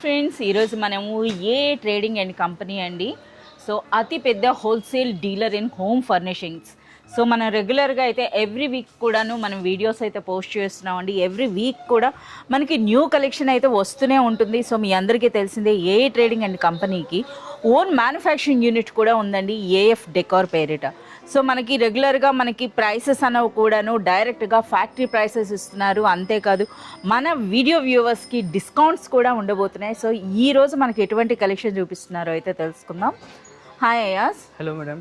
Friends, ఈరోజు మనము ఏ trading and company అండి. సో అతి పెద్ద wholesale dealer in home furnishings. So మనం రెగ్యులర్గా అయితే ఎవ్రీ వీక్ కూడాను మనం వీడియోస్ అయితే పోస్ట్ చేస్తున్నామండి. ఎవ్రీ వీక్ కూడా మనకి న్యూ కలెక్షన్ అయితే వస్తూనే ఉంటుంది. సో మీ అందరికీ తెలిసిందే ఏ ట్రేడింగ్ అండ్ కంపెనీకి ఓన్ మ్యానుఫ్యాక్చరింగ్ యూనిట్ కూడా ఉందండి, ఏఎఫ్ డెకార్ పేరిట. సో మనకి రెగ్యులర్గా మనకి ప్రైసెస్ అనేవి కూడాను డైరెక్ట్గా ఫ్యాక్టరీ ప్రైసెస్ ఇస్తున్నారు. అంతేకాదు మన వీడియో వ్యూవర్స్కి డిస్కౌంట్స్ కూడా ఉండబోతున్నాయి. సో ఈరోజు మనకి ఎటువంటి కలెక్షన్ చూపిస్తున్నారో అయితే తెలుసుకుందాం. హాయ్ అయాస్. Hello madam.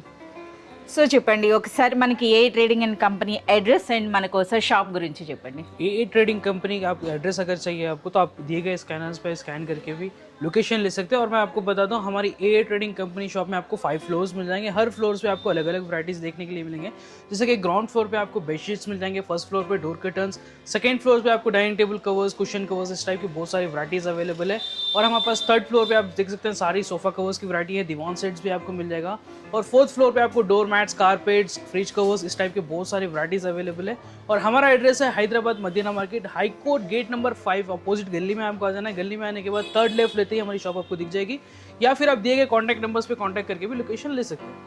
సో చెప్పండి ఒకసారి మనకి ఏ trading and company address and మనకు ఒకసారి షాప్ గురించి చెప్పండి. ए ट्रेडिंग कंपनी का आप एड्रेस अगर चाहिए आपको तो आप दिए गए स्कैनर्स पे स्कैन करके भी लोकेशन ले सकते हैं. और मैं आपको बता दूं हमारी ए ट्रेडिंग कंपनी शॉप में आपको 5 फ्लोर्स मिल जाएंगे. हर फ्लोर्स पे आपको अलग अलग वैराइटीज़ देखने के लिए मिलेंगे. जैसे कि ग्राउंड फ्लोर पे आपको बेडशीट्स मिल जाएंगे, फर्स्ट फ्लोर पे डोर कर्टन्स, सेकंड फ्लोर पे आपको dining table covers, cushion covers, इस टाइप की बहुत सारी वैराइटीज़ अवेलेबल है. और हमारे पास थर्ड फ्लोर पे आप देख सकते हैं सारी सोफ़ा कवर्स की वैरायटी है, दीवान सेट्स भी आपको मिल जाएगा. और फोर्थ फ्लोर पे आपको door mats, carpets, fridge covers, इस टाइप के बहुत सारी वैराइटीज़ अवेलेबल है. और हमारा एड्रेस है Hyderabad Madina market, high court gate number 5 opposite गली में आपको आ जाना है. गली में आने के बाद थर्ड लेफ्ट लेते ही हमारी शॉप आपको दिख जाएगी. या फिर आप दिए गए कॉन्टैक्ट नंबर्स पे कॉन्टैक्ट करके भी लोकेशन ले सकते हैं.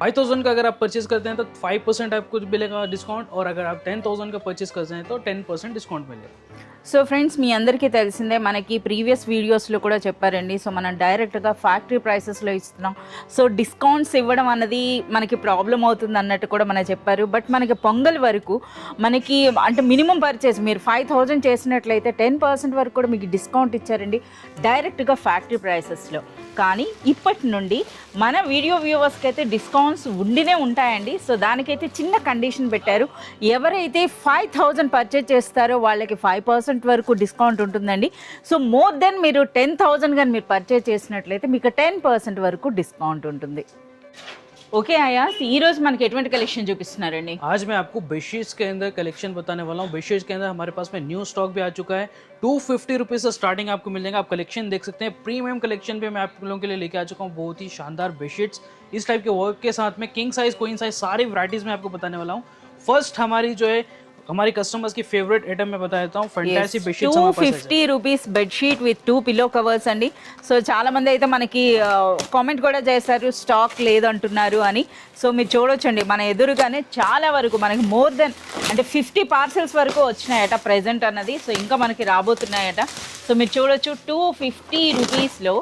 $5,000 का अगर आप परचेज करते हैं तो 5% आपको मिलेगा डिस्काउंट. और अगर आप 10,000 का परचेज करते हैं तो 10% डिस्काउंट मिलेगा. సో ఫ్రెండ్స్, మీ అందరికీ తెలిసిందే మనకి ప్రీవియస్ వీడియోస్లో కూడా చెప్పారండి. సో మనం డైరెక్ట్గా ఫ్యాక్టరీ ప్రైసెస్లో ఇస్తున్నాం. సో డిస్కౌంట్స్ ఇవ్వడం అన్నది మనకి ప్రాబ్లం అవుతుంది అన్నట్టు కూడా మనం చెప్పారు. బట్ మనకి పొంగల్ వరకు మనకి అంటే మినిమం పర్చేస్ మీరు 5,000 చేసినట్లయితే 10% వరకు కూడా మీకు డిస్కౌంట్ ఇచ్చారండి డైరెక్ట్గా ఫ్యాక్టరీ ప్రైసెస్లో. కానీ ఇప్పటి నుండి మన వీడియో వ్యూవర్స్కి అయితే డిస్కౌంట్స్ ఉండినే ఉంటాయండి. సో దానికైతే చిన్న కండిషన్ పెట్టారు. ఎవరైతే 5,000 పర్చేజ్ చేస్తారో వాళ్ళకి 5% వరకు డిస్కౌంట్ ఉంటుందండి. సో మోర్ దెన్ మీరు 10,000 కానీ మీరు పర్చేజ్ చేసినట్లయితే మీకు 10% వరకు డిస్కౌంట్ ఉంటుంది. ఓకే అయాస్, ఈ రోజు మనకి ఎటువంటి కలెక్షన్ చూపిస్తున్నారండి? आज मैं आपको बेडशीट्स के अंदर कलेक्शन बताने वाला हूँ. बेडशीट्स के अंदर हमारे पास में न्यू स्टॉक भी आ चुका है. 250 रुपीज़ से स्टार्टिंग आपको मिल जाएगा. आप कलेक्शन देख सकते हैं. प्रीमियम कलेक्शन पे मैं आप लोगों के लिए लेके आ चुका हूँ बहुत ही शानदार बेडशीट्स इस टाइप के वर्क के साथ में. किंग साइज, क्वीन साइज सारी वैराइटीज़ में आपको बताने वाला हूँ. फर्स्ट हमारी जो है हमारी कस्टमर्स की फेवरेट आइटम मैं बता देता हूँ. Fantasy bedsheets 250 rupees bedsheet with 2 pillow covers అండి. సో చాలా మంది అయితే మనకి కామెంట్ కూడా చేశారు స్టాక్ లేదంటున్నారు అని. సో మీరు చూడొచ్చండి మన ఎదురుగానే చాలా వరకు మనకి మోర్ దెన్ అంటే 50 పార్సెల్స్ వరకు వచ్చినాయట ప్రెజెంట్ అన్నది. సో ఇంకా మనకి రాబోతున్నాయట. సో మీరు చూడొచ్చు 250 రూపీస్లో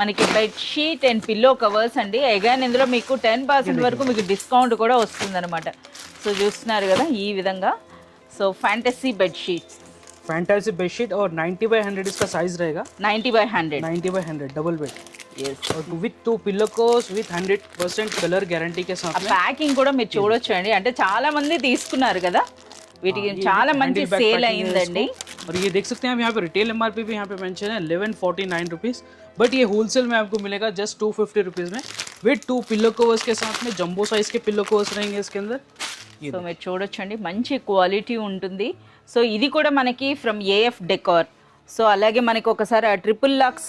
మనకి బెడ్షీట్ అండ్ పిల్లో కవర్స్ అండి. అగైన్ ఇందులో మీకు 10% వరకు మీకు డిస్కౌంట్ కూడా వస్తుందన్నమాట. సో చూస్తున్నారు కదా ఈ విధంగా. So fantasy bedsheets, fantasy bedsheet और 90/100 इसका साइज रहेगा. 90/100 90/100 डबल बेड. yes. और with 2 pillow covers with 100% colour guarantee के साथ में. ప్యాకింగ్ కూడా మీరు చూడొచ్చు అండి. అంటే చాలా మంది తీసుకున్నారు కదా, వీటికి చాలా మంచి సేల్ అయిందండి. और ये देख सकते हैं आप यहाँ पे रिटेल एमआरपी भी यहाँ पे मेंशन है 1149 रुपीज़. बट ये होलसेल में आपको मिलेगा जस्ट 250 रुपीज़ में विथ 2 पिलो कवर्स के साथ में. जंबो साइज के पिलो कवर्स रहेंगे इसके अंदर. సో మీరు చూడొచ్చండి మంచి క్వాలిటీ ఉంటుంది. సో ఇది కూడా మనకి ఫ్రమ్ ఏఎఫ్ డెకార్. సో అలాగే మనకి ఒకసారి ట్రిపుల్ లాక్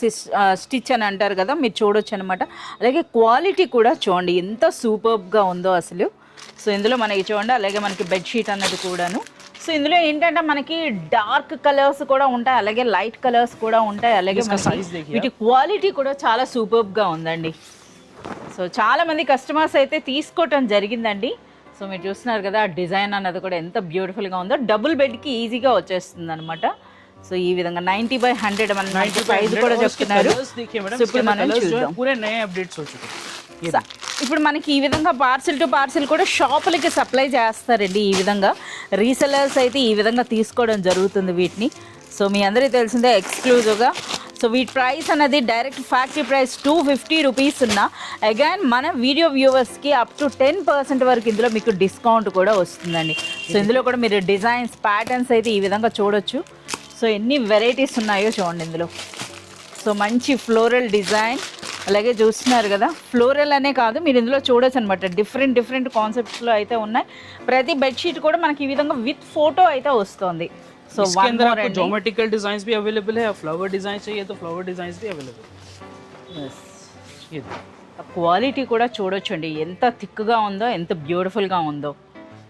స్టిచ్ అని అంటారు కదా, మీరు చూడొచ్చు అనమాట. అలాగే క్వాలిటీ కూడా చూడండి ఎంత సూపర్గా ఉందో అసలు. సో ఇందులో మనకి చూడండి అలాగే మనకి బెడ్షీట్ అన్నది కూడాను. సో ఇందులో ఏంటంటే మనకి డార్క్ కలర్స్ కూడా ఉంటాయి, అలాగే లైట్ కలర్స్ కూడా ఉంటాయి. అలాగే వీటి క్వాలిటీ కూడా చాలా సూపర్గా ఉందండి. సో చాలామంది కస్టమర్స్ అయితే తీసుకోవటం జరిగిందండి. సో మీరు చూస్తున్నారు కదా ఆ డిజైన్ అన్నది కూడా ఎంత బ్యూటిఫుల్గా ఉందో. డబుల్ బెడ్కి ఈజీగా వచ్చేస్తుంది అనమాట. సో ఈ విధంగా 90/100 మన 90 ప్రైస్ కూడా చెప్తున్నారు. ఇప్పుడు మనం చూద్దాం. ఇప్పుడు మనకి ఈ విధంగా పార్సిల్ టు పార్సిల్ కూడా షాపులకి సప్లై చేస్తారండి. ఈ విధంగా రీసెలర్స్ అయితే ఈ విధంగా తీసుకోవడం జరుగుతుంది వీటిని. సో మీ అందరికీ తెలిసిందే ఎక్స్క్లూజివ్గా. సో వీటి ప్రైస్ అనేది డైరెక్ట్ ఫ్యాక్టరీ ప్రైస్ 250 రూపీస్ ఉన్న అగైన్ మన వీడియో వ్యూవర్స్కి అప్ టు 10% వరకు ఇందులో మీకు డిస్కౌంట్ కూడా వస్తుందండి. సో ఇందులో కూడా మీరు డిజైన్స్ ప్యాటర్న్స్ అయితే ఈ విధంగా చూడొచ్చు. సో ఎన్ని వెరైటీస్ ఉన్నాయో చూడండి ఇందులో. సో మంచి ఫ్లోరల్ డిజైన్, అలాగే చూస్తున్నారు కదా ఫ్లోరల్ అనే కాదు మీరు ఇందులో చూడొచ్చు అనమాట. డిఫరెంట్ కాన్సెప్ట్స్లో అయితే ఉన్నాయి. ప్రతి బెడ్షీట్ కూడా మనకి ఈ విధంగా విత్ ఫోటో అయితే వస్తుంది. సో इसके अंदर आपको ज्योमेट्रिकल डिजाइन्स भी अवेलेबल है. फ्लावर डिजाइन चाहिए तो फ्लावर डिजाइन्स भी अवेलेबल है. క్వాలిటీ కూడా చూడొచ్చండి ఎంత థిక్గా ఉందో, ఎంత బ్యూటిఫుల్గా ఉందో.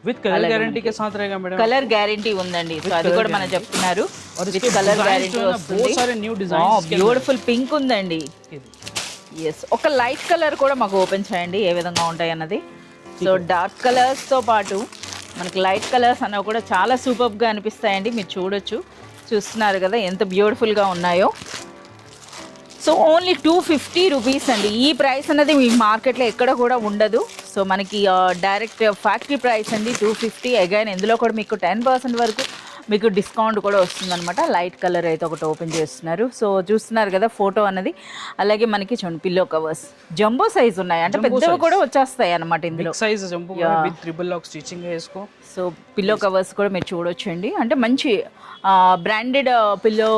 विद कलर गारंटी के साथ रहेगा मैडम। కలర్ గ్యారంటీ ఉందండి, సో అది కూడా మనం చెప్తున్నారు. విత్ కలర్ గ్యారంటీ వస్తుంది. बहुत सारे न्यू डिजाइन, బ్యూటిఫుల్ పింక్ ఉందండి. ఎస్, ఒక లైట్ కలర్ కూడా మాకు ఓపెన్ చేయండి ఏ విధంగా ఉంటాయి అన్నది. సో డార్క్ కలర్స్ తో పాటు మనకి లైట్ కలర్స్ అనేవి కూడా చాలా సూపర్ గా అనిపిస్తాయండి. మీరు చూస్తున్నారు కదా ఎంత బ్యూటిఫుల్ గా ఉన్నాయో. సో ఓన్లీ 250 రూపీస్ అండి. ఈ ప్రైస్ అనేది మీ మార్కెట్లో ఎక్కడ కూడా ఉండదు. సో మనకి డైరెక్ట్ ఫ్యాక్టరీ ప్రైస్ అండి 250. అగైన్ ఇందులో కూడా మీకు 10% వరకు మీకు డిస్కౌంట్ కూడా వస్తుందన్నమాట. లైట్ కలర్ అయితే ఒకటి ఓపెన్ చేస్తున్నారు. సో చూస్తున్నారు కదా ఫోటో అన్నది. అలాగే మనకి చూడండి పిల్లో కవర్స్ జంబో సైజ్ ఉన్నాయి, అంటే పెద్దవి కూడా వచ్చేస్తాయి అన్నమాట ఇందులో. Size jumbo with triple lock stitching है इसको. సో పిల్లో కవర్స్ కూడా మీరు చూడొచ్చండి, అంటే మంచి బ్రాండెడ్ పిల్లో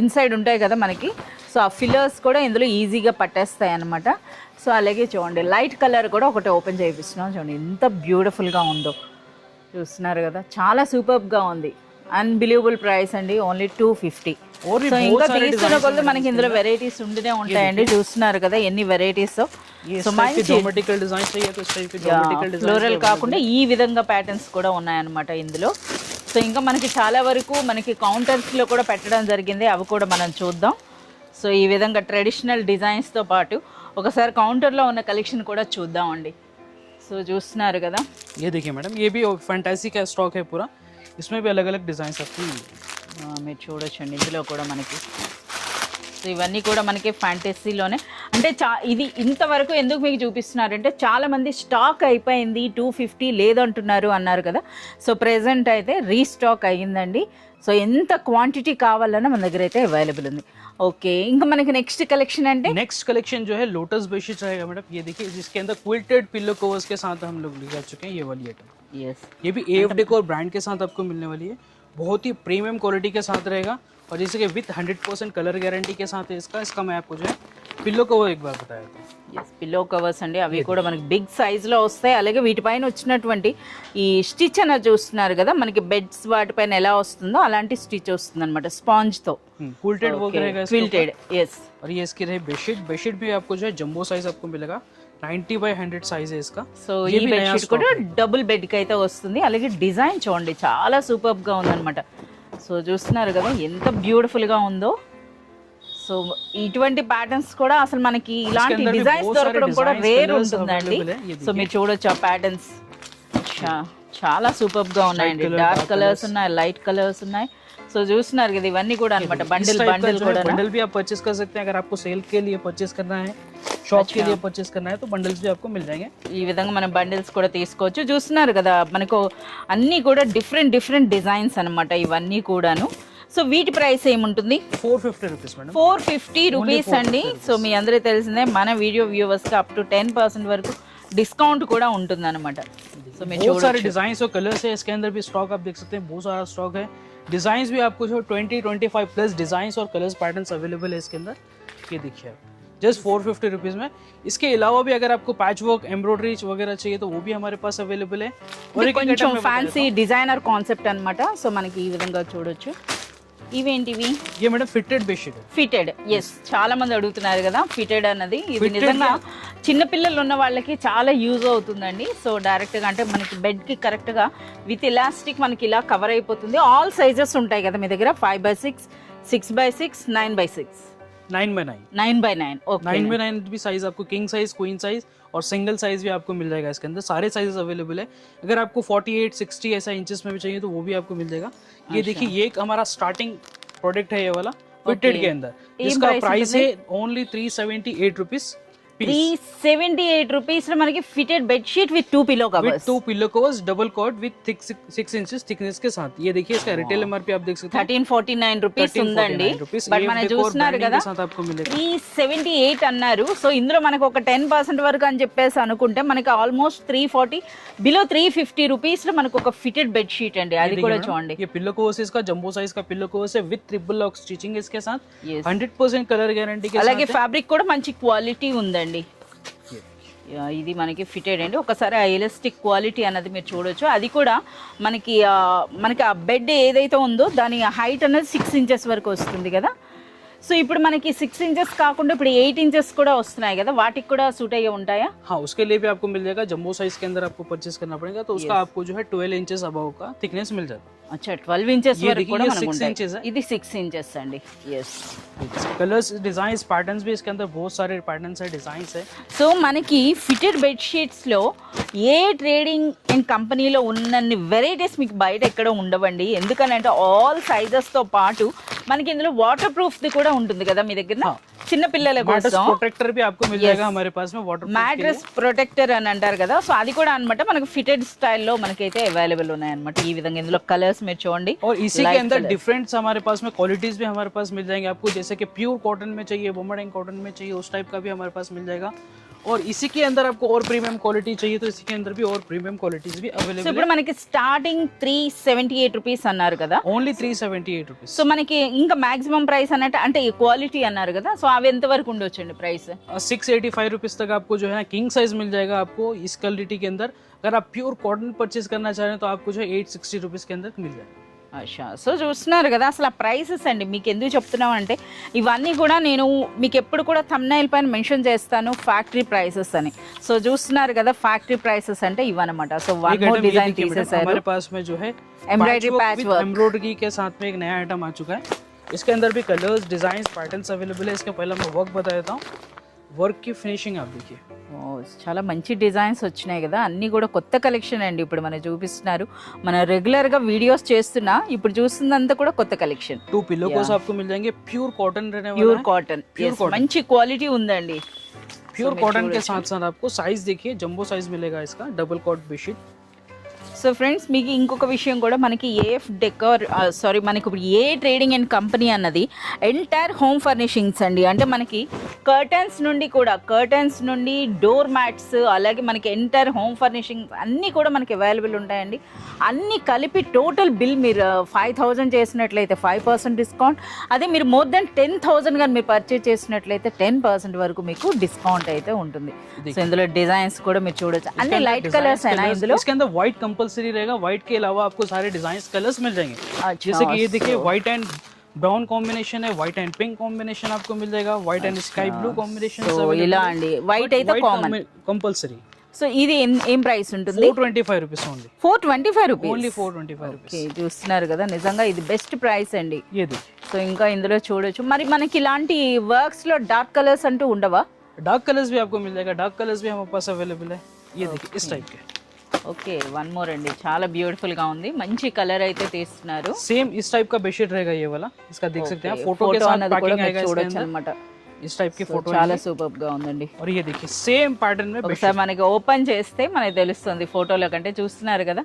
ఇన్సైడ్ ఉంటాయి కదా మనకి. సో ఆ ఫిల్లర్స్ కూడా ఇందులో ఈజీగా పట్టేస్తాయి అన్నమాట. సో అలాగే చూడండి లైట్ కలర్ కూడా ఒకటి ఓపెన్ చేయిస్తున్నాం. చూడండి ఎంత బ్యూటిఫుల్గా ఉందో, చూస్తున్నారు కదా చాలా సూపర్గా ఉంది. అన్బిలీవబుల్ ప్రైస్ అండి, ఓన్లీ 250. సో ఇంకా తీసుకున్న కొద్ది మనకి ఇందులో వెరైటీస్ ఉంటూనే ఉంటాయండి. చూస్తున్నారు కదా ఎన్ని వెరైటీస్. సో మంచి ఫ్లోరల్ కాకుండా ఈ విధంగా ప్యాటర్న్స్ కూడా ఉన్నాయన్నమాట ఇందులో. సో ఇంకా మనకి చాలా వరకు మనకి కౌంటర్స్లో కూడా పెట్టడం జరిగింది, అవి కూడా మనం చూద్దాం. సో ఈ విధంగా ట్రెడిషనల్ డిజైన్స్తో పాటు ఒకసారి కౌంటర్లో ఉన్న కలెక్షన్ కూడా చూద్దామండి. సో చూస్తున్నారు కదా. ये देखिए मैडम, ये भी फैंटेसी का स्टॉक है पूरा, इसमें भी अलग अलग डिजाइन आपको మీరు చూడొచ్చండి ఇందులో కూడా మనకి. సో ఇవన్నీ కూడా మనకి ఫ్యాంటసీలోనే, అంటే ఇది ఇంతవరకు ఎందుకు మీకు చూపిస్తున్నారంటే చాలామంది స్టాక్ అయిపోయింది 250 లేదంటున్నారు అన్నారు కదా. సో ప్రెజెంట్ అయితే రీస్టాక్ అయ్యిందండి. సో ఎంత క్వాంటిటీ కావాలన్నా మన దగ్గర అయితే అవైలబుల్ ఉంది. ఓకే, ఇంకా మనకి నెక్స్ట్ కలెక్షన్ అంటే नेक्स्ट कलेक्शन जो है लोटस बेडशीट रहेगा मैडम. ये देखिए जिसके अंदर क्विल्टेड पिलो कवर्स के साथ हम लोग लेकर चुके हैं ये वाली आइटम. यस, ये भी एफ डेकोर ब्रांड के साथ आपको मिलने वाली है. बहुत ही प्रीमियम क्वालिटी के साथ रहेगा और जैसे कि विथ 100% कलर गारंटी के साथ है इसका मैं आपको जो है पिलो कवर एक बार बताया था. ఎస్, పిల్లో కవర్స్ అండి. అవి కూడా మనకి బిగ్ సైజ్లో వస్తాయి. అలాగే వీటిపైన వచ్చినటువంటి ఈ స్టిచ్ అనేది చూస్తున్నారు కదా, మనకి బెడ్స్ వాటిపైన ఎలా వస్తుందో అలాంటి స్టిచ్ వస్తుంది అనమాట స్పాంజ్తో. क्विल्टेड वो रहेगा, क्विल्टेड. यस, और ये इसकी रही बेडशीट भी आपको जो है जंबो साइज आपको मिलेगा. 90/100 साइज है इसका. సో ఈ బెడ్షీట్ కూడా డబుల్ బెడ్కి అయితే వస్తుంది. అలాగే డిజైన్ చూడండి చాలా సూపర్గా ఉందన్నమాట. సో చూస్తున్నారు కదా ఎంత బ్యూటిఫుల్గా ఉందో. సో ఇటువంటి ప్యాటర్న్స్ కూడా అసలు మనకి ఇలాంటి డిజైన్స్ దొరకడం కూడా రేర్ ఉంటుందండి. సో మీరు చూడొచ్చు ఆ ప్యాటర్న్స్ చాలా సూపర్గా ఉన్నాయండి. డార్క్ కలర్స్ ఉన్నాయి, లైట్ కలర్స్ ఉన్నాయి. సో చూస్తున్నారు కదా ఇవన్నీ కూడా అన్నమాట. బండిల్ కూడా बंडल भी आप परचेज कर सकते हैं. अगर आपको सेल के लिए परचेज करना है, शॉप के लिए परचेज करना है तो बंडल्स भी आपको मिल जाएंगे. ఈ విధంగా మనం బండిల్స్ కూడా తీసుకోవచ్చు. చూస్తున్నారు కదా మనకు అన్నీ కూడా డిఫరెంట్ డిజైన్స్ అన్నమాట ఇవన్నీ కూడాను. సో వీటి ప్రైస్ ఏముంటుంది? 450 రూపీస్ మేడం. 450 రూపీస్ అండి. సో మీ అందరికీ తెలిసిందే మన వీడియో వ్యూవర్స్కి అప్ టు 10% వరకు డిస్కౌంట్ కూడా ఉంటుంది అనమాట. సో మీరు बहुत सारे डिजाइन और कलर्स है इसके अंदर भी स्टॉक आप देख सकते हैं. बहुत सारा स्टॉक है. डिजाइन्स भी आपको जो 20-25 प्लस डिजाइन्स और कलर्स पैटर्न्स अवेलेबल है इसके अंदर. ये देखिए आप जस्ट 450 रुपीज़ में. इसके अलावा भी अगर आपको पैच वर्क एम्ब्रॉयडरी वगैरह चाहिए तो वो भी हमारे पास अवेलेबल है. और కొంచెం ఫ్యాన్సీ డిజైనర్ కాన్సెప్ట్ అనమాట. సో మనకి ఈ విధంగా చూడొచ్చు. ఇవేంటివి? ये मैडम फिटेड बेडशीट है. ఫిటెడ్. ఎస్, చాలా మంది అడుగుతున్నారు కదా ఫిటెడ్ అన్నది. ఇది నిజంగా చిన్న పిల్లలు ఉన్న వాళ్ళకి చాలా యూజ్ అవుతుందండి. సో డైరెక్ట్గా అంటే మనకి బెడ్కి కరెక్ట్గా విత్ ఎలాస్టిక్ మనకి ఇలా కవర్ అయిపోతుంది. ఆల్ సైజెస్ ఉంటాయి కదా మీ దగ్గర, 5/6, 6/6, 9/6, 9/9. 9/9. ఓకే, 9/9 भी साइज आपको किंग साइज, क्वीन साइज और सिंगल साइज भी आपको मिल जाएगा इसके अंदर. सारे साइजेस अवेलेबल है. अगर आपको 48, 60 ऐसा इंचेस में भी चाहिए तो वो भी आपको मिल जाएगा. ये देखिए ये एक हमारा स्टार्टिंग प्रोडक्ट है ये वाला फिटेड के अंदर. इसका प्राइस है ओनली 378 रुपीज. 378 రూపీస్ లో మనకి fitted bedsheet with 2 pillow covers. With 2 pillow covers double caught with thick 6 inches thickness के साथ. ये देखिए इसका रिटेल एमआरपी आप देख सकते हैं 1349 రూపీస్ ఉందండి. బట్ మనం చూస్తున్నారు కదా 378 అన్నారు. సో ఇందులో మనకు ఒక 10% వరకు అని చెప్పేసి అనుకుంటే మనకి ఆల్మోస్ట్ 340 బిలో 350 రూపీస్ లో మనకు ఒక ఫిటెడ్ బెడ్షీట్ అండి. అది కూడా చూడండి. ये पिलो कवर्स इसका जंबो साइज का पिलो कवर्स है विद ट्रिपल लॉक स्टिचिंग इसके साथ. 100% कलर गारंटी के साथ. అలాగే ఫ్యాబ్రిక్ కూడా మంచి క్వాలిటీ ఉందండి. ఇది మనకి ఫిటెడ్ అండి. ఒకసారి ఆ ఎలాస్టిక్ క్వాలిటీ అన్నది మీరు చూడొచ్చు. అది కూడా మనకి ఆ బెడ్ ఏదైతే ఉందో దాని హైట్ అనేది 6 ఇంచెస్ వరకు వస్తుంది కదా. సో ఇప్పుడు మనకి 6 ఇంచెస్ కాకుండా ఇప్పుడు 8 ఇంచెస్ కూడా వస్తున్నాయి కదా, వాటికి కూడా సూట్ అయ్యే ఉంటాయా? हाँ, उसके लिए भी आपको मिल जाएगा। जंबो साइज के अंदर आपको परचेस करना पड़ेगा, तो उसका आपको जो है 12 इंचेस अबव का थिकनेस मिल जाता है। అచ్చా 12 ఇంచెస్ ये వరకు देखिए, కూడా ये మనకు 6 ఉంటాయి. इंचेस है। ఇది 6 ఇంచెస్ అండి. ఎస్. कलर्स, डिजाइन, पैटर्न्स भी इसके अंदर बहुत सारे पैटर्न्स है, डिजाइन है। సో మనకి ఫిటెడ్ బెడ్షీట్స్లో ఏ ట్రేడింగ్ అండ్ కంపెనీలో ఉన్నన్ని వెరైటీస్ మీకు బయట ఎక్కడ ఉండవండి. ఎందుకనంటే ఆల్ సైజెస్తో పాటు మనకి ఇందులో వాటర్ ప్రూఫ్ది కూడా ఉంటుంది కదా మీ దగ్గర. చిన్న పిల్లల కోసం प्रोटेक्टर भी आपको मिल जाएगा हमारे पास में, वाटर మ్యాట్రెస్ ప్రొటెక్టర్ అని అంటారు కదా, సో అది కూడా అన్నమాట మనకి ఫిటెడ్ స్టైల్లో మనకైతే అవైలబుల్ ఉన్నాయి అనమాట. ఈ విధంగా ఇందులో కలర్స్ మీరు చూడండి. और इसी के अंदर डिफरेंट्स हमारे पास में क्वालिटीज भी हमारे पास मिल जाएंगे आपको, जैसे कि प्योर कॉटन में चाहिए, बोमडिंग कॉटन में चाहिए, उस टाइप का भी हमारे पास मिल जाएगा। और इसी के अंदर आपको और प्रीमियम क्वालिटी चाहिए तो इसी के अंदर भी और प्रीमियम क्वालिटीज भी సో अवेलेबल ఇప్పుడు మనకి స్టార్టింగ్ 378 రూపీస్ అన్నారు కదా. Only 378 rupees. సో మనకి ఇంకా మాక్సిమం ప్రైస్ అన్నట్టు అంటే క్వాలిటీ అన్నారు కదా, సో అవి ఎంత వరకు ఉండొచ్చండి ప్రైస్? 685 रुपीज तक आपको जो है ना किंग साइज मिल जाएगा आपको इस क्वालिटी के अंदर। अगर आप प्योर कॉटन परचेज करना चाह रहे हैं तो आपको जो है 860 रुपीज के अंदर मिल जाएगा। అచ్చా, సో చూస్తున్నారు కదా అసలు ఆ ప్రైసెస్ అండి. మీకు ఎందుకు చెప్తున్నాం అంటే ఇవన్నీ కూడా నేను మీకు ఎప్పుడు కూడా థంబ్నెయిల్ పైన మెన్షన్ చేస్తాను ఫ్యాక్టరీ ప్రైసెస్ అని. సో చూస్తున్నారు కదా ఫ్యాక్టరీ ప్రైసెస్ అంటే ఇవన్నమాట. సో వన్ మోర్ డిజైన్ తీసేసారు. हमारे पास में जो है एम्ब्रॉयडरी पैच वर्क, एम्ब्रॉयडरी के साथ में एक नया आइटम आ चुका है। इसके अंदर भी कलर्स, डिजाइन, पैटर्न्स अवेलेबल है। इसके पहले मैं वर्क बता देता हूँ। वर्क की फिनिशिंग आप देखिए, చాలా మంచి డిజైన్స్ వచ్చినాయి కదా, అన్నీ కూడా కొత్త కలెక్షన్ అండి. ఇప్పుడు మనం చూపిస్తున్నారు, మనం రెగ్యులర్గా వీడియోస్ చేస్తున్నా, ఇప్పుడు చూస్తుందంతా కూడా కొత్త కలెక్షన్. 2 पिलो कोस आपको मिल जाएंगे, प्योर कॉटन रहने वाला ప్యూర్ है। Cotton, Pure cotton. మంచి క్వాలిటీ ఉందండి. प्योर कॉटन के साथ साथ आपको साइज देखिए, जंबो साइज मिलेगा इसका, double cot bedsheet. So friends మీకు ఇంకొక విషయం కూడా మనకి ఏఎఫ్ డెకర్ మనకి ఇప్పుడు ఏ ట్రేడింగ్ అండ్ కంపెనీ అన్నది ఎంటైర్ హోమ్ ఫర్నిషింగ్స్ అండి. అంటే మనకి కర్టన్స్ నుండి డోర్ మ్యాట్స్, అలాగే మనకి ఎంటైర్ హోమ్ ఫర్నిషింగ్స్ అన్నీ కూడా మనకి అవైలబుల్ ఉంటాయండి. అన్నీ కలిపి టోటల్ బిల్ మీరు 5000 చేసినట్లయితే 5% డిస్కౌంట్, అదే మీరు మోర్ దెన్ 10,000 కానీ మీరు పర్చేజ్ చేసినట్లయితే 10% వరకు మీకు డిస్కౌంట్ అయితే ఉంటుంది. సో ఇందులో డిజైన్స్ కూడా మీరు చూడొచ్చు, అన్ని లైట్ కలర్స్ అయినా ఇందులో. इसके अंदर व्हाइट कंपलसरी रहेगा, व्हाइट के अलावा आपको सारे डिजाइन कलर्स मिल जाएंगे। जैसे कि ये देखिए व्हाइट एंड ब्राउन कॉम्बिनेशन है, व्हाइट एंड पिंक कॉम्बिनेशन आपको मिल जाएगा, white and sky blue combination ఇలా అండి. వైట్ అయితే కామన్ कंपलसरी। సో ఇది ఏం ప్రైస్ ఉంటుంది? 425 rupees only. 425 rupees only 425 rupees। Okay, చూస్తున్నారు కదా నిజంగా ఇది బెస్ట్ ప్రైస్ అండి. ये देखिए, సో ఇంకా ఇందులో చూడొచ్చు. మరి మనకి ఇలాంటి వర్క్స్ లో డార్క్ కలర్స్ అంటూ ఉండవా? डार्क कलर्स भी आपको मिल जाएगा, डार्क कलर्स भी हमारे पास अवेलेबल है। ये देखिए इस टाइप के। ఓకే, వన్ మోర్ అండి, చాలా బ్యూటిఫుల్ గా ఉంది, మంచి కలర్ అయితే తీస్తున్నారు. सेम इस टाइप का बेडशीट रहेगा ये वाला, इसका देख सकते हैं आप, फोटो के साथ అన్నది కూడా पैकिंग మీరు आएगा इसके చూడొచ్చు अंदर। అనమాట. इस टाइप की फोटो చాలా సూపర్ గా ఉందండి. और ये देखिए सेम पैटर्न में ఒకసారి మనకి ఓపెన్ చేస్తే మనకి తెలుస్తుంది ఫోటోలో కంటే. చూస్తున్నారు కదా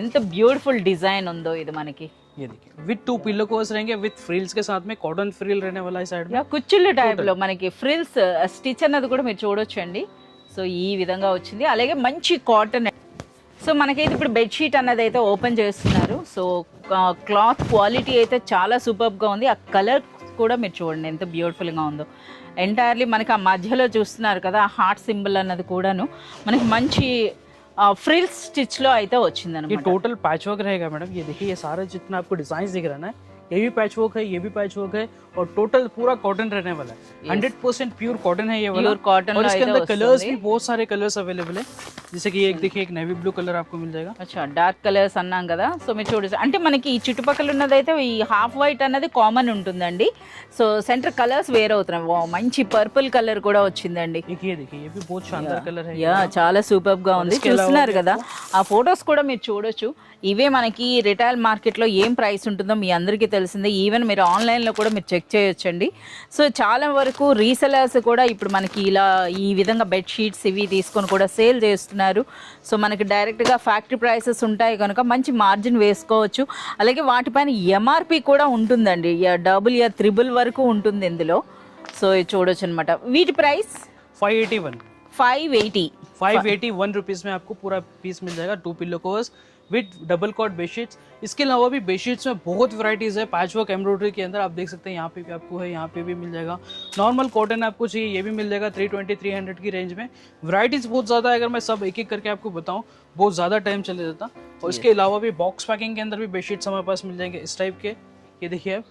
ఎంత బ్యూటిఫుల్ డిజైన్ ఉందో ఇది మనకి. ये देखिए विद 2 पिलो कवर्स रहेंगे, विद फ्रिल्स के साथ में कॉटन फ्रिल रहने वाला है साइड में। కుచ్చుళ్ళు టైప్ లో మనకి ఫ్రిల్స్ స్టిచ్ అన్నది కూడా మీరు చూడొచ్చు అండి. సో ఈ విధంగా వచ్చింది, అలాగే మంచి కాటన్. సో మనకైతే ఇప్పుడు బెడ్షీట్ అన్నది అయితే ఓపెన్ చేస్తున్నారు. సో క్లాత్ క్వాలిటీ అయితే చాలా సూపర్గా ఉంది. ఆ కలర్ కూడా మీరు చూడండి ఎంత బ్యూటిఫుల్గా ఉందో. ఎంటైర్లీ మనకి ఆ మధ్యలో చూస్తున్నారు కదా ఆ హార్ట్ సింబల్ అన్నది కూడాను మనకి మంచి फ्रिल्स स्टिच लो అయితే వచ్చిందన్నమాట. ये टोटल पैच वर्क रहेगा मैडम। ये देखिए ये सारे जितना आपको डिजाइन दिख रहा है ना, ये भी पैच वर्क है, ये भी पैच वर्क है, और टोटल पूरा कॉटन रहने वाला है। 100% प्योर कॉटन है ये वाला। प्योर कॉटन और లో इसके అయితే अंदर कलर्स వస్తుంది. भी बहुत सारे कलर्स अवेलेबल है, जैसे कि ये एक देखिए एक नेवी ब्लू कलर आपको मिल जाएगा। అచ్చా డార్క్ కలర్స్ అన్నాం కదా. సో మీరు చూడొచ్చు అంటే మనకి ఈ చుట్టుపక్కల ఉన్నదైతే ఈ హాఫ్ వైట్ అన్నది కామన్ ఉంటుందండి. సో సెంటర్ కలర్స్ వేరే అవుతున్నాయి. మంచి పర్పుల్ కలర్ కూడా వచ్చిందండి. एक ये देखिए ये भी बहुत शानदार कलर है। యా చాలా సూపర్ గా ఉంది. చూస్తున్నారు కదా ఆ ఫొటోస్ కూడా మీరు చూడొచ్చు. ఇవే మనకి రిటైల్ మార్కెట్లో ఏం ప్రైస్ ఉంటుందో మీ అందరికీ తెలిసిందే. ఈవెన్ మీరు ఆన్లైన్లో కూడా మీరు చెక్ చేయొచ్చండి. సో చాలా వరకు రీసెలర్స్ కూడా ఇప్పుడు మనకి ఇలా ఈ విధంగా బెడ్షీట్స్ ఇవి తీసుకొని కూడా సేల్ చేస్తున్నారు. సో మనకి డైరెక్ట్గా ఫ్యాక్టరీ ప్రైసెస్ ఉంటాయి కనుక మంచి మార్జిన్ వేసుకోవచ్చు. అలాగే వాటిపైన ఎంఆర్పి కూడా ఉంటుందండి, డబుల్ యా త్రిబుల్ వరకు ఉంటుంది ఇందులో. సో ఇది చూడొచ్చు అనమాట. వీటి ప్రైస్ 581 रुपीज में आपको पूरा पीस मिल जाएगा। 2 pillow covers with double cot bedsheets. इसके अलावा भी बेडशीट्स में बहुत वैरायटीज है। पैच वर्क एम्ब्रॉयडरी के अंदर आप देख सकते हैं, यहाँ पे भी आपको है, यहाँ पे भी मिल जाएगा। नॉर्मल कॉटन आपको चाहिए ये भी मिल जाएगा 320-300 की रेंज में। वैरायटीज बहुत ज़्यादा है, अगर मैं सब एक एक करके आपको बताऊँ बहुत ज़्यादा टाइम चले जाता। और इसके अलावा भी बॉक्स पैकिंग के अंदर भी बेडशीट्स हमारे पास मिल जाएंगे इस टाइप के। ये देखिए आप,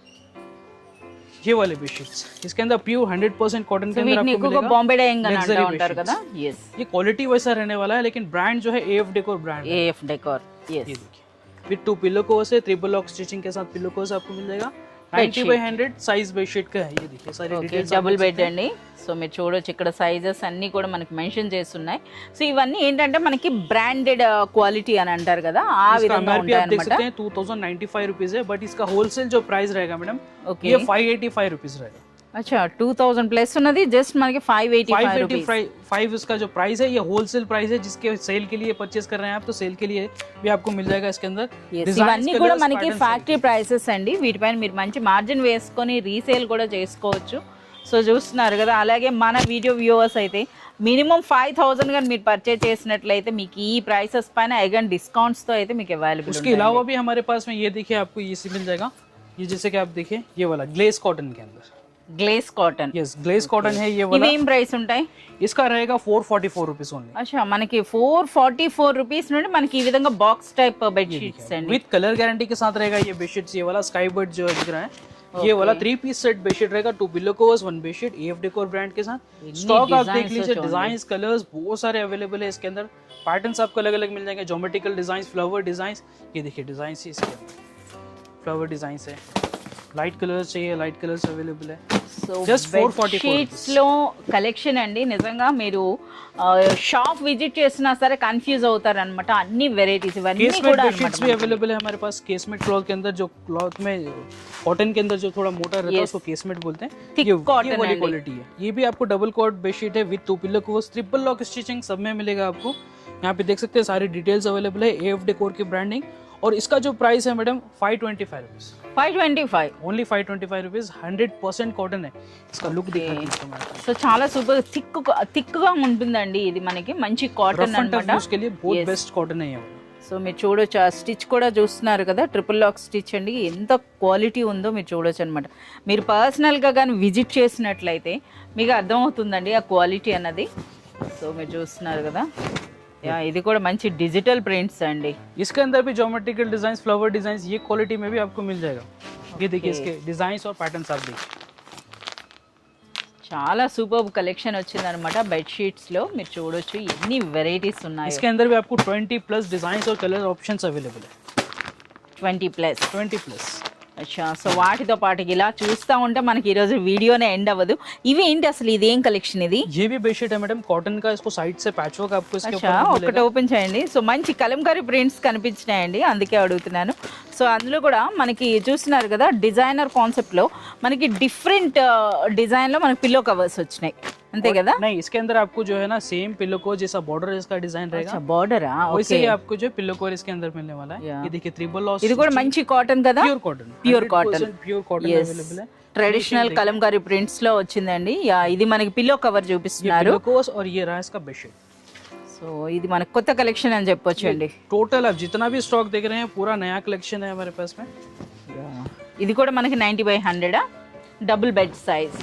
ये वाले बेडशीट्स, इसके अंदर प्योर 100% कॉटन के अंदर వీటిని आपको ఎక్కువగా मिलेगा। బాంబే డైయింగ్ అని Luxury అంటూ ఉంటారు bedsheets। కదా. ఎస్, ये क्वालिटी वैसा रहने वाला है, लेकिन ब्रांड जो है AF डेकोर ब्रांड है। AF decor. ये ఎస్, देखिए विद 2 पिलो कवर्स है, ट्रिपल लॉक स्टिचिंग के साथ पिलो कवर्स आपको मिल जाएगा। 90/100 साइज बेडशीट का है। ये देखिए सारी ఓకే, डिटेल्स డబుల్ బెడ్ అండి. సో మీరు చూడొచ్చు ఇక్కడ సైజెస్ అన్నీ కూడా మనకి మెన్షన్ చేస్తున్నాయి. సో ఇవన్నీ ఏంటంటే మనకి బ్రాండెడ్ క్వాలిటీ అని అంటారు కదా, ఆ విధంగా एमआरपी ఉంటాయి आप देख అన్నమాట. सकते हैं 2095 रुपीज है, बट इसका होलसेल जो प्राइस रहेगा मैडम ఓకే, ये 585 रुपीज रहेगा। అచ్చా 2000 ప్లస్ ఉన్నది జస్ట్ మనకి 585 రూపీస్. 585 इसका जो प्राइस है, ये होलसेल प्राइस है, जिसके सेल के लिए परचेज कर रहे हैं आप, तो सेल के लिए भी आपको मिल जाएगा इसके अंदर। ఇవన్నీ కూడా మనకి ఫ్యాక్టరీ ప్రైసెస్ అండి. వీటిపైన మీరు మంచి మార్జిన్ వేసుకొని రీసేల్ కూడా చేసుకోవచ్చు. సో చూస్తున్నారు కదా. అలాగే మన వీడియో వ్యూవర్స్ అయితే మినిమం 5000 కానీ మీరు పర్చేజ్ చేసినట్లయితే మీకు ఈ ప్రైసెస్ పైన అగైన్ డిస్కౌంట్స్తో అయితే మీకు అవైలబుల్. उसके अलावा भी हमारे पास में ये देखिए आपको ये मिल जाएगा, ये जैसे कि आप देखिए ये वाला ग्लेस कॉटन के अंदर, గ్లేస్ కాటన్. यस ग्लेस कॉटन है ये ఇవి वाला। ఏం ప్రైస్ ఉంటాయి? इसका रहेगा 444 रुपीज ओनली। అచ్చా మనకి 444 రూపీస్ నుండి మనకి ఈ విధంగా బాక్స్ టైప్ బెడ్ షీట్స్ అండి. विद कलर गारंटी के साथ रहेगा ये बेडशीट। ये वाला स्काई बर्ड जो दिख रहा है, ये वाला 3 पीस सेट बेडशीट रहेगा, 2 pillow covers, 1 bedsheet, AF decor brand के साथ। स्टॉक आप देख लीजिए, डिजाइन्स कलर्स बहुत सारे अवेलेबल है इसके अंदर। पैटर्न्स आपको अलग अलग मिल जाएंगे, ज्योमेट्रिकल डिजाइन, फ्लावर डिजाइन। ये देखिए डिजाइन इसके फ्लावर डिजाइन है, लाइट कलर्स चाहिए लाइट कलर्स अवेलेबल है। సో Just బెడ్ 444 షీట్స్ లో కలెక్షన్ అండి. నిజంగా మీరు షాప్ విజిట్ చేసినా సరే కన్ఫ్యూజ్ అవుతారు అనమాట. అన్ని వెరైటీస్ ఇవన్నీ केसमेट కూడా बेडशीट्स भी अवेलेबल है हमारे पास। केसमेट क्लॉथ के अंदर, जो क्लॉथ में कॉटन के अंदर जो थोड़ा मोटा रहता है उसको केसमेट बोलते हैं। Thick cotton ये वाली है। क्वालिटी है। ये भी आपको डबल कॉट बेडशीट है with 2 pillow covers, triple lock stitching सब में मिलेगा आपको। यहाँ पे देख सकते हैं सारी डिटेल्स अवेलेबल है, AF डेकोर की ब्रांडिंग। और इसका जो प्राइस है madam 525 rupees 525. Only 525 rupees. 100% cotton है। इसका लुक दिखा दीजिए मैडम। సో చాలా సూపర్ థిక్ గా ఉంటుందండి. ఇది మనకి మంచి కాటన్ रफ एंड टफ అన్నమాట. यूज के लिए बहुत Yes. बेस्ट कॉटन है ये वाला। సో మీరు చూడొచ్చు, ఆ స్టిచ్ కూడా చూస్తున్నారు కదా, ట్రిపుల్ లాక్ స్టిచ్ అండి. ఎంత క్వాలిటీ ఉందో మీరు చూడొచ్చు అనమాట. మీరు పర్సనల్గా కానీ విజిట్ చేసినట్లయితే మీకు అర్థమవుతుందండి ఆ క్వాలిటీ అన్నది. సో మీరు చూస్తున్నారు కదా. యా, ఇది కూడా మంచి డిజిటల్ ప్రింట్స్ అండి. इसके अंदर भी ज्योमेट्रिकल डिजाइन, फ्लावर डिजाइन, ये क्वालिटी में भी आपको मिल जाएगा। ये देखिए इसके डिजाइन और पैटर्न्स आप देखिए। చాలా సూపర్ కలెక్షన్ వచ్చిందనమాట బెడ్షీట్స్ లో. మీరు చూడొచ్చు ఎన్ని వెరైటీస్ ఉన్నాయి. इसके अंदर भी आपको 20+ डिजाइन और कलर ऑप्शंस अवेलेबल है। 20+. 20+। అచ్చా, సో వాటితో పాటు ఇలా చూస్తూ ఉంటే మనకి ఈరోజు వీడియోనే ఎండ్ అవ్వదు. ఇవి ఏంటి అసలు, ఇది ఏం కలెక్షన్ ఇది? ये भी बेडशीट है मैडम कॉटन का, इसको साइड से पैचवर्क आपको इसके అచ్చా, ऊपर ఒకటి ఓపెన్ చేయండి. సో మంచి కలంకారీ ప్రింట్స్ కనిపించినాయండి, అందుకే అడుగుతున్నాను. సో అందులో కూడా మనకి చూస్తున్నారు కదా, డిజైనర్ కాన్సెప్ట్లో మనకి డిఫరెంట్ డిజైన్లో మనకి పిల్లో కవర్స్ వచ్చినాయి, అంతే కదా? नहीं, इसके अंदर आपको जो है ना सेम पिलो को जैसा बॉर्डर इसका डिजाइन रहेगा, బార్డరా? वैसे ही आपको जो पिलो कोर इसके अंदर मिलने वाला है। Yeah. ये देखिए ट्रिपल लॉस, ఇది కూడా మంచి కాటన్ కదా? Pure cotton, pure cotton. Pure cotton available है। ట్రెడిషనల్ కలంకారీ ప్రింట్స్ లో వచ్చిందండి. యా, ఇది మనకి పిల్లో కవర్ ये చూపిస్తున్నారు. पिलो कोर्स और ये रहा इसका बेडशीट। సో ఇది మనకు కొత్త కలెక్షన్ అని చెప్పొచ్చు అండి. टोटल आप जितना भी स्टॉक देख रहे हैं पूरा नया कलेक्शन है हमारे पास में। ఇది కూడా మనకి 90/100 డబుల్ బెడ్ సైజ్.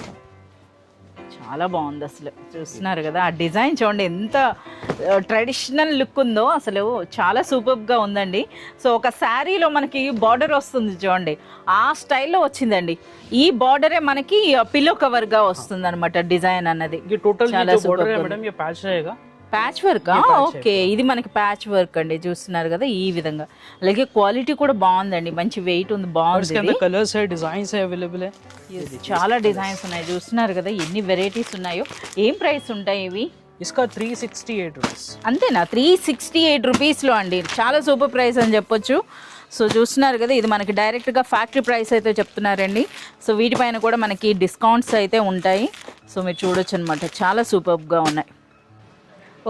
చాలా బాగుంది అసలు, చూస్తున్నారు కదా ఆ డిజైన్ చూడండి ఎంత ట్రెడిషనల్ లుక్ ఉందో, అసలు చాలా సూపర్గా ఉందండి. సో ఒక శారీలో మనకి బార్డర్ వస్తుంది చూడండి, ఆ స్టైల్లో వచ్చిందండి. ఈ బార్డరే మనకి పిల్లో కవర్గా వస్తుంది అనమాట డిజైన్ అన్నది. ये टोटल చాలా जो बॉर्डर है సూపర్. मैडम ये पैच रहेगा। ప్యాచ్ వర్క్, ఓకే, ఇది మనకి ప్యాచ్ వర్క్ అండి, చూస్తున్నారు కదా ఈ విధంగా. అలాగే క్వాలిటీ కూడా బాగుందండి, మంచి వెయిట్ ఉంది, और బాగుంది. इसके अंदर कलर्स है, डिजाइन है अवेलेबल है। చాలా డిజైన్స్ ఉన్నాయి, చూస్తున్నారు కదా ఎన్ని వెరైటీస్ ఉన్నాయో. ఏం ప్రైస్ ఉంటాయి ఇవి? इसका 368 रुपीज। అంతేనా? 368 రూపీస్లో అండి, చాలా సూపర్ ప్రైస్ అని చెప్పొచ్చు. సో చూస్తున్నారు కదా, ఇది మనకి డైరెక్ట్గా ఫ్యాక్టరీ ప్రైస్ అయితే చెప్తున్నారండి. సో వీటిపైన కూడా మనకి డిస్కౌంట్స్ అయితే ఉంటాయి. సో మీరు చూడొచ్చు అనమాట, చాలా సూపర్గా ఉన్నాయి.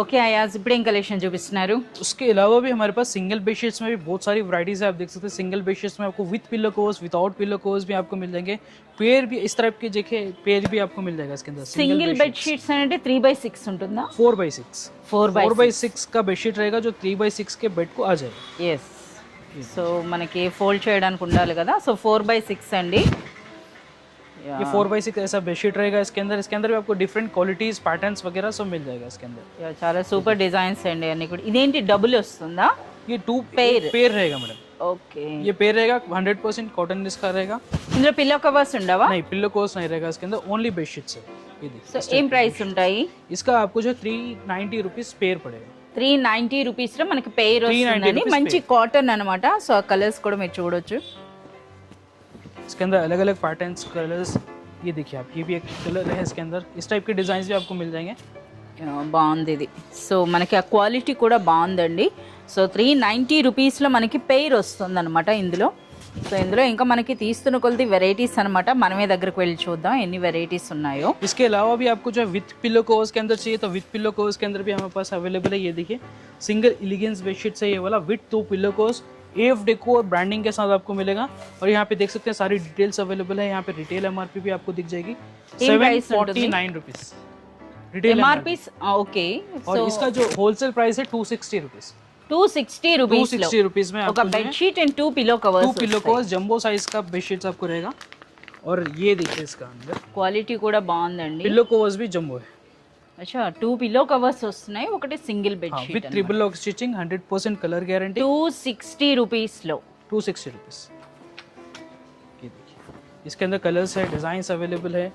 ఓకే అయాజ్, ఇప్పుడు ఏం కలెక్షన్ చూపిస్తున్నారు? उसके अलावा भी हमारे पास सिंगल बेडशीट्स में भी बहुत सारी वैरायटीज है, आप देख सकते हैं। सिंगल बेडशीट्स में आपको with pillow covers, without pillow covers भी आपको मिल जाएंगे। पेयर भी इस तरह के देखिए, पेयर भी आपको मिल जाएगा इसके अंदर। సింగిల్ బెడ్ షీట్స్ అంటే 3/6 ఉంటుందా? 4/6 4/6 4/6 का बेडशीट रहेगा, जो 3/6 के बेड को आ जाएगा। ఎస్. సో మనకి ఫోల్డ్ చేయడానికి ఉండాలి కదా, సో 4/6 అండి. ये 4/6 ऐसा बेडशीट रहेगा इसके अंदर। इसके अंदर भी आपको डिफरेंट क्वालिटीज, पैटर्न्स वगैरह सब मिल जाएगा इसके अंदर। చాలా సూపర్ డిజైన్స్ అండి అన్ని కూడా. ఇదేంటి డబుల్ వస్తుందా? ये 2 Pair. पेयर रहेगा मैडम। ఓకే. ये पेयर रहेगा 100% कॉटन इसका रहेगा। ఇందులో పిల్లో కవర్స్ ఉండవా? नहीं पिल्लो कवर्स नहीं रहेगा इसके अंदर, ओनली बेडशीट्स है। ये సో देखिए ఏం ప్రైస్ ఉంటాయి? इसका आपको जो 390 रुपीज़ पेयर पड़ेगा। 390 రూపీస్లో మనకి పెయిర్ 390 వస్తుందండి. rupees మంచి కాటన్ అనమాట. సో ఆ కలర్స్ కూడా మీరు చూడొచ్చు. इसके अंदर अलग अलग पैटर्न्स कलर्स, ये देखिए आप, ये भी एक कलर है इसके अंदर, इस टाइप के डिज़ाइन भी आपको मिल जाएंगे। బాగుంది ఇది. సో మనకి ఆ క్వాలిటీ కూడా బాగుందండి. సో 390 రూపీస్లో మనకి పెయిర్ వస్తుంది అనమాట ఇందులో. సో ఇందులో ఇంకా మనకి తీస్తున్న కొలది వెరైటీస్ అనమాట. మనమే దగ్గరకు వెళ్ళి చూద్దాం ఎన్ని వెరైటీస్ ఉన్నాయో. इसके अलावा भी आपको जो विथ पिलो कवर्स के अंदर चाहिए तो विथ पिलो कवर्स के अंदर भी हमारे पास अवेलेबल है। ये देखिए सिंगल एलिगेंस बेडशीट है ये वाला, with 2 pillow covers, AF deco और ब्रांडिंग के साथ आपको मिलेगा। और यहाँ पे देख सकते हैं सारी डिटेल्स अवेलेबल है। यहाँ पे रिटेल MRP भी आपको दिख जाएगी 749 रुपीज़ रिटेल MRP. ఓకే. और इसका जो होलसेल प्राइस है 260 रुपीज़। 260 రూపీస్ లో 260 रुपीज़ में ఒక आपको bed sheet and 2 pillow covers. 2 pillow covers jumbo size का बेडशीट्स आपको रहेगा। और ये देखिए इसका अंदर క్వాలిటీ కూడా బాగుందండి. पिलो कवर्स भी जंबो है। అచ్చా 2 పిల్లో కవర్స్ వస్తున్నాయి, ఒకటి సింగిల్ బెడ్ हाँ, sheet. With triple lock stitching, 100% colour guarantee, 260 rupees లో. 260 रुपीज़। ये देखिए इसके अंदर कलर्स है, डिज़ाइंस अवेलेबल है।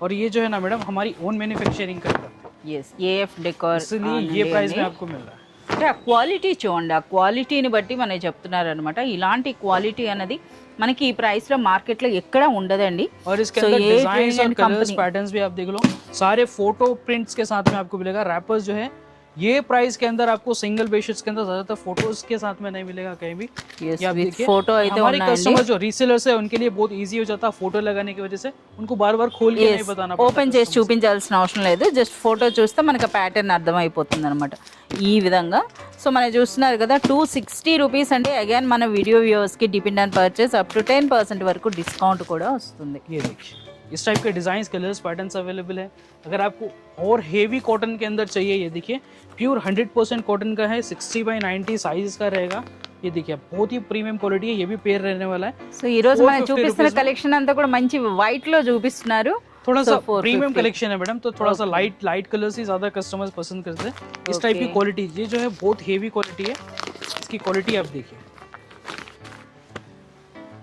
और ये जो है ना मैडम हमारी ओन मैन्युफैक्चरिंग का है, ఎస్ ఏఎఫ్ డెకోర్. इसलिए ये प्राइस में आपको मिल रहा है। అంటే ఆ క్వాలిటీ చూడండి, ఆ క్వాలిటీని బట్టి మనకి చెప్తున్నారు అనమాట. ఇలాంటి క్వాలిటీ అనేది మనకి ఈ ప్రైస్ లో మార్కెట్ లో ఎక్కడ ఉండదండి. और इसके So, अंदर ये डिजाइन और ट्रेंड कलर्स कंपनी- पैटर्न्स भी आप देख लो, सारे फोटो प्रिंट्स के साथ में आपको मिलेगा। रैपर्स जो है ये प्राइस के अंदर आपको सिंगल बेडशीट्स के अंदर ज्यादातर फोटोज के साथ में नहीं मिलेगा कहीं भी। Yes, ये आप with देखिए photo అయితే हमारे ఉన్నాయండి. कस्टमर जो रीसेलर्स है उनके लिए बहुत इजी हो जाता है फोटो लगाने की वजह से, उनको बार बार खोल के नहीं बताना पड़ता। ఓపెన్ చేసి చూపించాల్సిన అవసరం లేదు, జస్ట్ ఫోటో చూస్తే మనకి ఆ ప్యాటర్న్ అర్థమైపోతుంది అనమాట ఈ విధంగా. సో మనం చూస్తున్నారు కదా 260 రూపీస్ అంటే అగైన్ మన వీడియో వ్యూవర్స్కి depend on purchase up to 10% వరకు డిస్కౌంట్ కూడా వస్తుంది. ये देखिए इस टाइप के डिजाइन कलर्स पैटर्न्स अवेलेबल है। अगर आपको और हेवी कॉटन के अंदर चाहिए, ये देखिए प्योर 100% कॉटन का है, 60x90 साइज का रहेगा। ये देखिए बहुत ही प्रीमियम क्वालिटी है, ये भी पेयर रहने वाला है। సో ఈ రోజు మనం 450 చూపిస్తున్న rupees కలెక్షన్ అంతా కూడా మంచి వైట్ లో చూపిస్తున్నారు. थोड़ा So, सा 450 प्रीमियम कलेक्शन है मैडम, तो थोड़ा सा लाइट कलर्स ही ज़्यादा कस्टमर्स पसंद करते हैं। इस टाइप की Okay. क्वालिटी, ये जो है बहुत हेवी क्वालिटी है, इसकी क्वालिटी आप देखिए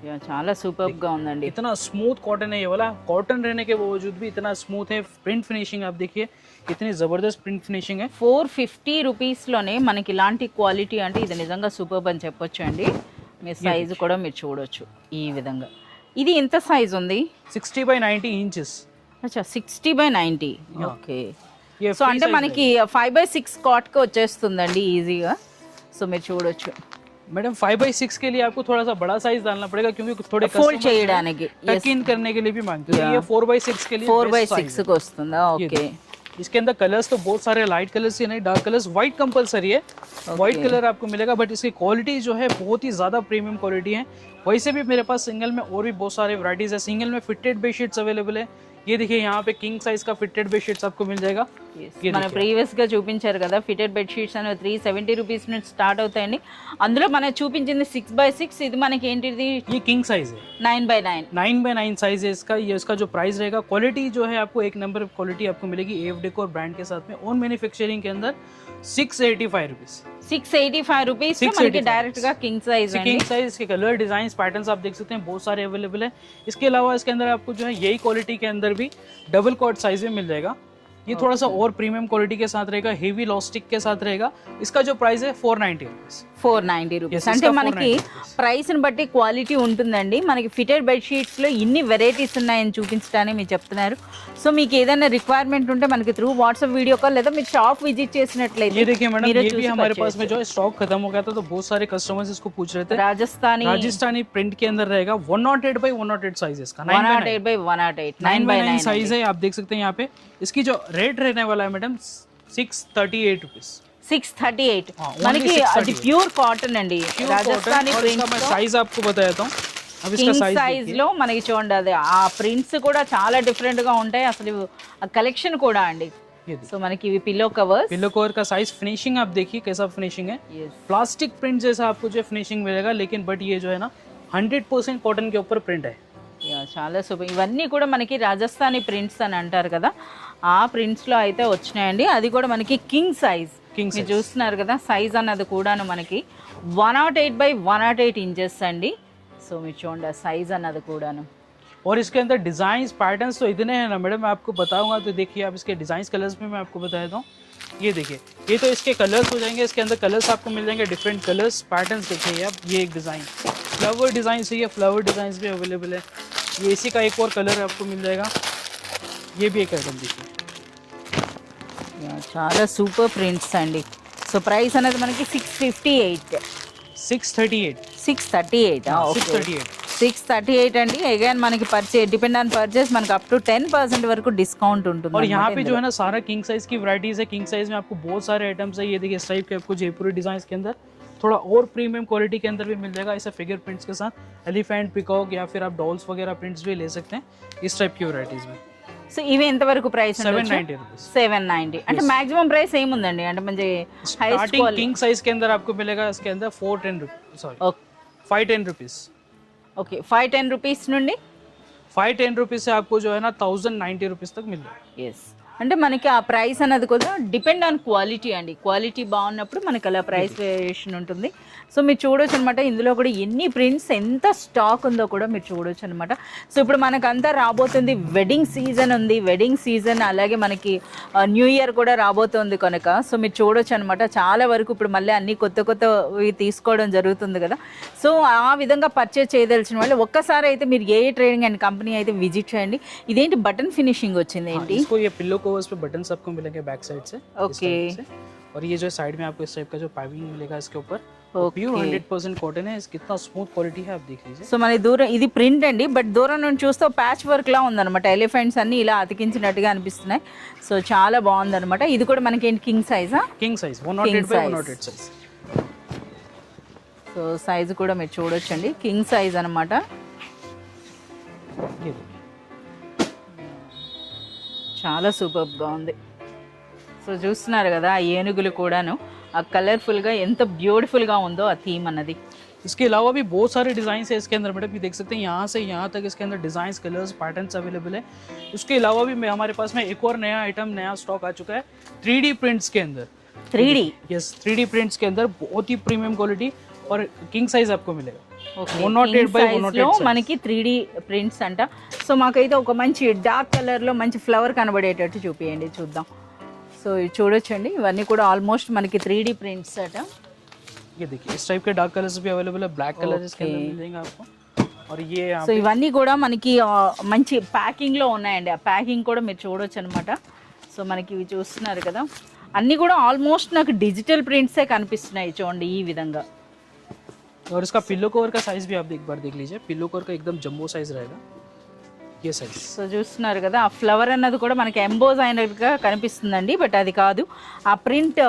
యా, చాలా సూపర్ గా ఉందండి. इतना स्मूथ कॉटन है ये वाला, कॉटन रहने के बावजूद भी इतना स्मूथ है। प्रिंट फिनिशिंग आप देखिए कितनी ज़बरदस्त प्रिंट फिनिशिंग है। 450 రూపీస్లోనే మనకి ఇలాంటి క్వాలిటీ అంటే ఇది నిజంగా సూపర్ అని చెప్పొచ్చు అండి. మీ సైజు కూడా మీరు చూడొచ్చు ఈ విధంగా. ఇది ఎంత సైజ్ ఉంది? 60x90 inches. అచ్చా 60x90. Yeah. ఓకే. ये సో అంటే మనకి 5x6 కాట్కి వచ్చేస్తుందండి ఈజీగా. సో మీరు చూడొచ్చు. मैडम 5x6 के लिए आपको थोड़ा सा बड़ा साइज डालना पड़ेगा, क्योंकि थोड़े ఫోల్డ్ చేయడానికి टक इन करने के लिए भी मांगते हैं। Yeah. ये 4x6 के लिए best size 4x6కి వస్తుందా? है। ఓకే. इसके अंदर कलर्स तो बहुत सारे लाइट कलर्स ही नहीं, डार्क कलर्स, व्हाइट कंपलसरी है। व्हाइट कलर आपको मिलेगा, बट इसकी क्वालिटी जो है बहुत ही ज़्यादा प्रीमियम क्वालिटी है। वैसे भी मेरे पास सिंगल में और भी बहुत सारे वैराइटीज़ है। सिंगल में फिटेड बेडशीट्स अवेलेबल है। ये देखिए यहाँ पे किंग साइज का फिटेड बेडशीट्स आपको मिल जाएगा। ये మన देखिए ప్రీవియస్ గా చూపించారు కదా ఫిటెడ్ బెడ్ షీట్స్ అనేవి 370 రూపీస్ నుంచి స్టార్ట్ అవుతాయండి. అందులో మనం చూపించింది 6x6, ఇది మనకి ఏంటిది ये किंग साइज है, 9x9. 9x9 साइज है इसका। ये इसका जो प्राइस रहेगा, क्वालिटी जो है आपको एक नंबर क्वालिटी आपको मिलेगी AF डेकोर ब्रांड के साथ में, ओन मैन्युफैक्चरिंग के अंदर 685 रुपीज़। 685 రూపీస్ మనకి 685 డైరెక్ట్ గా కింగ్ సైజ్ అండి. किंग साइज के कलर डिजाइन पैटर्न्स आप देख सकते हैं, बहुत सारे अवेलेबल है। इसके अलावा इसके अंदर आपको जो है यही क्वालिटी के अंदर भी डबल कॉट साइज में मिल जाएगा। ये थोड़ा सा और प्रीमियम क्वालिटी के साथ रहेगा, हेवी लॉस्टिक के साथ रहेगा। इसका जो प्राइस है 490 रुपीज़। 490 రూపీస్ Yes, అంటే इसका మనకి 490 rupees. ప్రైస్ని బట్టి క్వాలిటీ ఉంటుందండి. మనకి ఫిటెడ్ బెడ్ షీట్స్లో ఇన్ని వెరైటీస్ ఉన్నాయని చూపించడానికి మీరు చెప్తున్నారు. సో మీకు ఏదైనా రిక్వైర్మెంట్ ఉంటే మనకి త్రూ వాట్సాప్ వీడియో కాల్ లేదా మీరు షాప్ విజిట్ చేసినట్లయితే ये देखिए मैडम, మీరే ये भी చూసి हमारे purchase पास में जो है स्टॉक खत्म हो गया था, तो बहुत सारे कस्टमर्स इसको पूछ रहे थे। రాజస్థానీ राजस्थानी प्रिंट के अंदर रहेगा, 108x108 साइज है इसका, 108x108 9x9 साइज है। आप देख सकते हैं यहाँ पे इसकी जो रेट रहने वाला है मैडम 638 रुपीज़। 638 हाँ, only మనకి 638. అది ప్యూర్ కాటన్ అండి. రాజస్థానీ और इसका मैं ప్రింట్స్ साइज आपको बता देता हूँ। अब इसका కింగ్ साइज సైజ్ లో మనకి చూడండి, అది ఆ ప్రింట్స్ కూడా చాలా డిఫరెంట్ గా ఉంటాయి. అసలు ఆ కలెక్షన్ కూడా అండి. ये సో మనకి ఇవి పిల్లో కవర్స్. पिलो कवर का साइज, फिनिशिंग आप देखिए कैसा फिनिशिंग है। प्लास्टिक प्रिंट जैसा आपको जो फिनिशिंग मिलेगा, लेकिन बट ये जो है ना 100% कॉटन के ऊपर प्रिंट है। చాలా సూపర్. ఇవన్నీ కూడా మనకి రాజస్థానీ ప్రింట్స్ అని అంటారు కదా, ఆ ప్రింట్స్లో అయితే వచ్చినాయండి. అది కూడా మనకి కింగ్ సైజ్ కింగ్ మీరు సైజ్ చూస్తున్నారు కదా సైజ్ అన్నది కూడాను మనకి 108 by 108 ఇంచెస్ అండి. సో మీరు చూడండి సైజ్ అన్నది కూడాను. और इसके अंदर डिजाइन पैटर्न्स तो इतने हैं ना मैडम, मैं आपको बताऊंगा तो देखिए आप इसके डिजाइन कलर्स में मैं आपको बता देता हूँ. ये देखिए, ये तो इसके कलर्स हो जाएंगे, इसके अंदर कलर्स आपको मिल जाएंगे, डिफरेंट कलर्स पैटर्न्स देखिए आप. ये एक डिज़ाइन फ्लावर डिज़ाइन से, ये फ्लावर डिज़ाइन भी अवेलेबल है. ये इसी का एक और कलर आपको मिल जाएगा. ये भी एक आइटम देखिए, చాలా సూపర్ ప్రింట్స్ అండి. సో ప్రైస్ అనేది మనకి 658 638 638 638. 638 అండి. అగైన్ మనకి డిపెండ్ ఆన్ పర్చేస్ మనకి అప్ టు 10% వరకు డిస్కౌంట్ ఉంటుంది. और यहाँ पे जो है ना सारा किंग साइज की वैरायटीज है. किंग साइज में आपको बहुत सारे आइटम्स है. ये देखिए इस टाइप के आपको जयपुरी डिजाइन के अंदर थोड़ा और प्रीमियम क्वालिटी के अंदर भी मिल जाएगा. ऐसे फिगर प्रिंट्स के साथ एलिफेंट, पिकॉक या फिर आप डॉल्स वगैरह प्रिंट्स भी ले सकते हैं इस टाइप की वैरायटीज में. సో ఇవి ఎంత వరకు ప్రైస్ 790 रुपीज. 790 అంటే మాక్సిమం ప్రైస్ ఏముందండి అంటే మంచి स्टार्टिंग किंग साइज के अंदर आपको मिलेगा इसके अंदर 410 rupees, sorry 510 rupees. Okay 510 rupees నుండి 510 रुपीज से आपको जो है ना 1090 रुपीज तक मिल जाएगा. ఎస్ అంటే మనకి ఆ ప్రైస్ అనేది కూడా డిపెండ్ ఆన్ క్వాలిటీ అండి. క్వాలిటీ బాగున్నప్పుడు మనకి అలా ప్రైస్ వేరియేషన్ ఉంటుంది. సో మీరు చూడొచ్చు అనమాట ఇందులో కూడా ఎన్ని ప్రింట్స్ ఎంత స్టాక్ ఉందో కూడా మీరు చూడొచ్చు అనమాట. సో ఇప్పుడు మనకంతా రాబోతుంది వెడ్డింగ్ సీజన్ ఉంది, వెడ్డింగ్ సీజన్ అలాగే మనకి న్యూ ఇయర్ కూడా రాబోతుంది కనుక సో మీరు చూడొచ్చు అనమాట చాలా వరకు ఇప్పుడు మళ్ళీ అన్ని కొత్త కొత్తవి తీసుకోవడం జరుగుతుంది కదా. సో ఆ విధంగా పర్చేజ్ చేయదలిచిన వాళ్ళు ఒక్కసారి అయితే మీరు ఏ ట్రేడింగ్ అండ్ కంపెనీ అయితే విజిట్ చేయండి. ఇదేంటి బటన్ ఫినిషింగ్ వచ్చింది ఏంటి? इसको ये पिल्लो कवर्स पे बटन्स आपको मिलेंगे बैक साइड से. ओके. और ये जो साइड में आपको इस टाइप का जो पाइपिंग मिलेगा इसके ऊपर ओके. प्योर 100% कॉटन है. कितना स्मूथ क्वालिटी है आप देख लीजिए. సో మన దూరం ఇది ప్రింట్ అండి, బట్ దూరం నుంచి చూస్తే ప్యాచ్ వర్క్ లా ఉందన్నమాట. ఎలిఫెంట్స్ అన్ని ఇలా అతికించినట్టుగా అనిపిస్తున్నాయి. సో చాలా బాగుందన్నమాట. ఇది కూడా మనకి ఏంటి కింగ్ సైజా? King size 108 by 108 size. So size కూడా మీరు చూడొచ్చండి కింగ్ సైజ్ అన్నమాట. ये देखिए. చాలా సూపర్గా ఉంది. సో చూస్తున్నారు కదా ఆ ఏనుగులు కూడాను ఆ కలర్ఫుల్గా ఎంత బ్యూటిఫుల్గా ఉందో ఆ థీమ్ అన్నది. इसके अलावा भी बहुत सारे डिज़ाइन है इसके अंदर मैडम. ये देख सकते हैं यहाँ से यहाँ तक इसके अंदर डिज़ाइन, कलर्स, पैटर्न्स अवेलेबल है. उसके अलावा भी हमारे पास में एक और नया आइटम, नया स्टॉक आ चुका है 3D प्रिंट्स के अंदर. 3D यस 3D प्रिंट्स के अंदर बहुत ही प्रीमियम क्वालिटी और किंग साइज आपको मिलेगा. ఓకే 108 by 108 లో size. మనకి 3D ప్రింట్స్ అంట. సో మాకైతే ఒక మంచి డార్క్ కలర్లో మంచి ఫ్లవర్ కనబడేటట్టు చూపియండి చూద్దాం. సో ఇవి చూడొచ్చండి ఇవన్నీ కూడా ఆల్మోస్ట్ మనకి 3D ప్రింట్స్ అట. ये देखिए इस टाइप के डार्क कलर्स भी अवेलेबल है. ब्लैक कलर इसके अंदर मिल जाएंगे आपको. और ये यहाँ సో ఇవన్నీ కూడా మనకి మంచి ప్యాకింగ్లో ఉన్నాయండి. ఆ ప్యాకింగ్ కూడా మీరు చూడొచ్చు అనమాట. సో మనకి ఇవి చూస్తున్నారు కదా అన్నీ కూడా ఆల్మోస్ట్ నాకు డిజిటల్ ప్రింట్సే కనిపిస్తున్నాయి చూడండి ఈ విధంగా. और इसका पिल्लो कवर का साइज भी आप एक बार देख लीजिए. पिल्लो कवर का एकदम जंबो साइज रहेगा ये साइज. సో చూస్తున్నారు కదా ఆ ఫ్లవర్ అన్నది కూడా మనకి ఎంబోజ్ అయినట్టుగా కనిపిస్తుందండి, బట్ అది కాదు ఆ ప్రింట్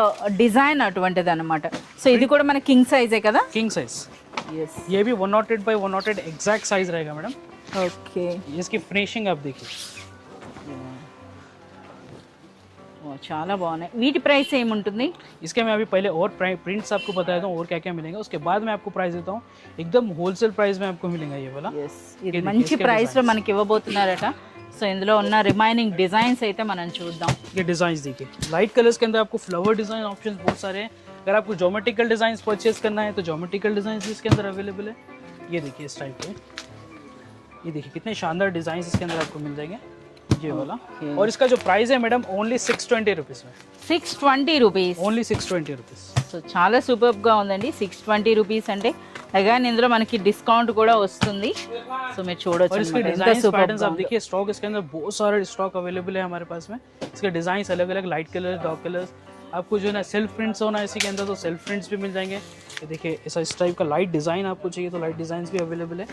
డిజైన్ అటువంటిది అనమాట. సో ఇది కూడా మన కింగ్ సైజే కదా? King size. ఎస్ ये भी 108 by 108 एग्जैक्ट साइज रहेगा मैडम. ఓకే. इसकी फिनिशिंग आप देखिए. చాలా బాగున్నాయి. వీటి ప్రైస్ ఏముంటుంది? इसके मैं अभी पहले और प्रिंट्स आपको बता देता हूँ और क्या क्या मिलेगा. उसके बाद मैं आपको प्राइस देता हूँ. एकदम होलसेल प्राइस में आपको मिलेगा ये वाला. ఎస్ ఇది మంచి ప్రైస్లో మనకి ఇవ్వబోతున్నారట. సో ఇందులో ఉన్న రిమైనింగ్ డిజైన్స్ అయితే మనం చూద్దాం. ये डिजाइन देखिए लाइट कलर्स के अंदर आपको फ्लावर डिजाइन ऑप्शन बहुत सारे हैं. अगर आपको ज्योमेट्रिकल डिजाइन परचेज करना है तो ज्योमेट्रिकल डिजाइन भी इसके अंदर अवेलेबल है. ये देखिए इस टाइप के. ये देखिए कितने शानदार डिजाइन इसके अंदर आपको मिल जाएंगे ये वाला. और इसका जो प्राइस है मैडम ओनली 620 रुपीज में. 620 రూపీస్. Only 620 rupees. సో చాలా సూపర్గా ఉందండి. 620 రూపీస్ అంటే అగైన్ ఇందులో మనకి డిస్కౌంట్ కూడా వస్తుంది. సో మీరు और చూడొచ్చు इसके అన్నమాట ఎంత डिजाइन సూపర్. पैटर्न्स आप देखिए स्टॉक इसके अंदर बहुत सारे स्टॉक अवेलेबल है हमारे पास में. इसके डिजाइन अलग अलग लाइट कलर, डार्क कलर्स. आपको जो है ना सेल्फ प्रिंट्स होना है इसी के अंदर तो सेल्फ प्रिंट्स भी मिल जाएंगे. ये देखिए ऐसा इस टाइप का लाइट डिजाइन आपको चाहिए तो लाइट डिजाइन भी अवेलेबल है.